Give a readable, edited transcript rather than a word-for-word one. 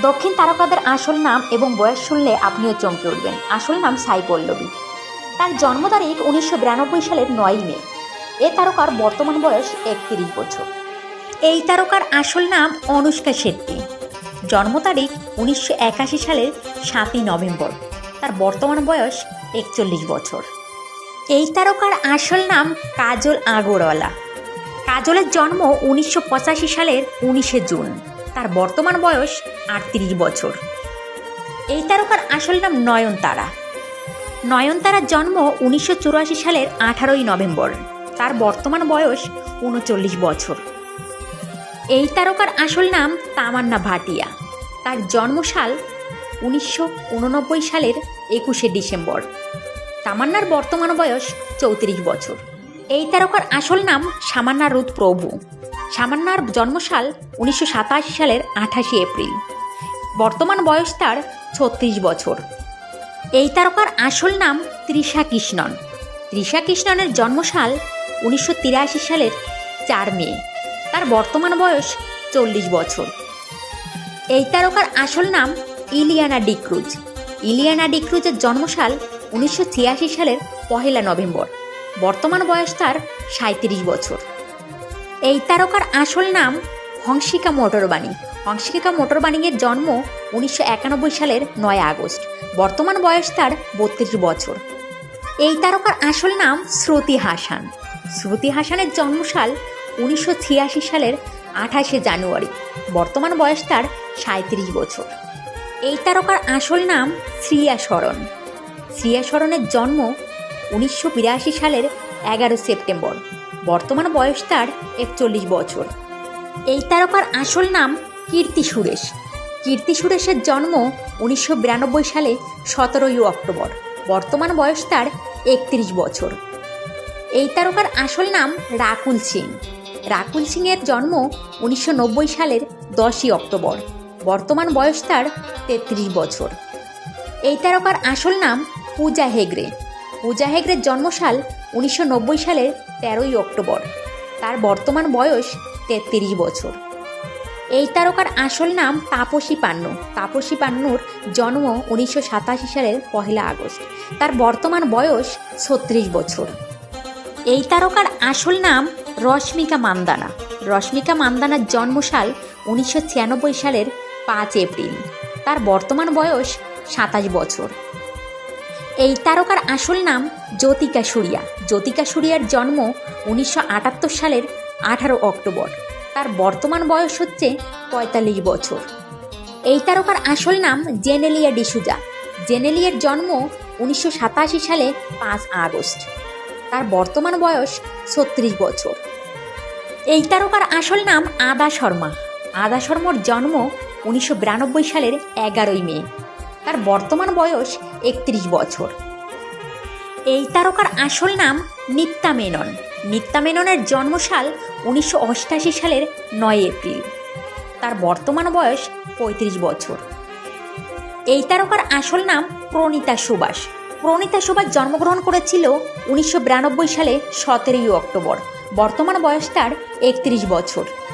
দক্ষিণ তারকাদের আসল নাম এবং বয়স শুনলে আপনিও চমকে উঠবেন। আসল নাম সাই পল্লবী। তার জন্ম তারিখ 1992 সালের 9 মে। এ তারকার বর্তমান বয়স 31 বছর। এই তারকার আসল নাম অনুষ্কা শেট্টি। জন্ম তারিখ 1981 সালের 7ই নভেম্বর। তার বর্তমান বয়স 41 বছর। এই তারকার আসল নাম কাজল আগরওয়ালা। কাজলের জন্ম 1985 সালের 19 জুন। তার বর্তমান বয়স 38 বছর। এই তারকার আসল নাম নয়নতারা। নয়নতারার জন্ম 1984 সালের 18ই নভেম্বর। তার বর্তমান বয়স 39 বছর। এই তারকার আসল নাম তামান্না ভাটিয়া। তার জন্মসাল 1989 সালের 21 ডিসেম্বর। তামান্নার বর্তমান বয়স 34 বছর। এই তারকার আসল নাম সামান্না রুথ প্রভু। সামান্নার জন্মসাল 1987 সালের 28 এপ্রিল। বর্তমান বয়স তার 36 বছর। এই তারকার আসল নাম তৃষা কৃষ্ণন। তৃষা কৃষ্ণনের জন্মসাল 1983 সালের 4 মে। তার বর্তমান বয়স 40 বছর। এই তারকার আসল নাম ইলিয়ানা ডিক্রুজ। ইলিয়ানা ডিক্রুজের জন্মসাল 1986 সালের 1 নভেম্বর। বর্তমান বয়স তার 37 বছর। এই তারকার আসল নাম হংসিকা মোটরবাণী। হংসিকা মোটরবাণীর জন্ম 1991 সালের 9 আগস্ট। বর্তমান বয়স তার 32 বছর। এই তারকার আসল নাম শ্রুতি হাসান। শ্রুতি হাসানের জন্মসাল 1986 সালের 28 জানুয়ারি। বর্তমান বয়স তার 37 বছর। এই তারকার আসল নাম শ্রিয়া শরণ। শ্রিয়া শরণের জন্ম 1982 সালের 11 সেপ্টেম্বর। বর্তমান বয়স তার 41 বছর। এই তারকার আসল নাম কীর্তি সুরেশ। কীর্তি সুরেশের জন্ম 1992 সালে 17 অক্টোবর। বর্তমান বয়স তার 31 বছর। এই তারকার আসল নাম রাকুল সিং। রাকুল সিংয়ের জন্ম 1990 সালের 10 অক্টোবর। বর্তমান বয়স তার 33 বছর। এই তারকার আসল নাম পূজা হেগড়ে। পূজা হেগড়ের জন্মসাল 1990 সালের 13 অক্টোবর। তার বর্তমান বয়স 33 বছর। এই তারকার আসল নাম তাপসী পান্নু। তাপসী পান্নুর জন্ম 1987 সালের 1 আগস্ট। তার বর্তমান বয়স 36 বছর। এই তারকার আসল নাম রশ্মিকা মান্দানা। রশ্মিকা মান্দানার জন্মসাল 1996 সালের 5 এপ্রিল। তার বর্তমান বয়স 27 বছর। এই তারকার আসল নাম জ্যোতিকা সুরিয়া। জ্যোতিকা সুরিয়ার জন্ম 1978 সালের 18 অক্টোবর। তার বর্তমান বয়স হচ্ছে 45 বছর। এই তারকার আসল নাম জেনেলিয়া ডিসুজা। জেনেলিয়ার জন্ম 1987 সালে 5 আগস্ট। তার বর্তমান বয়স 36 বছর। এই তারকার আসল নাম আদা শর্মা। আদা শর্মার জন্ম 1992 সালের 11 মে। তার বর্তমান বয়স 31 বছর। এই তারকার আসল নাম নিত্যা মেনন। নিত্যা মেননের জন্মসাল 1988 সালের 9 এপ্রিল। তার বর্তমান বয়স 35 বছর। এই তারকার আসল নাম প্রণীতা সুভাষ। প্রণীতা সুভাষ জন্মগ্রহণ করেছিল 1992 সালে 17 অক্টোবর। বর্তমান বয়স তার 31 বছর।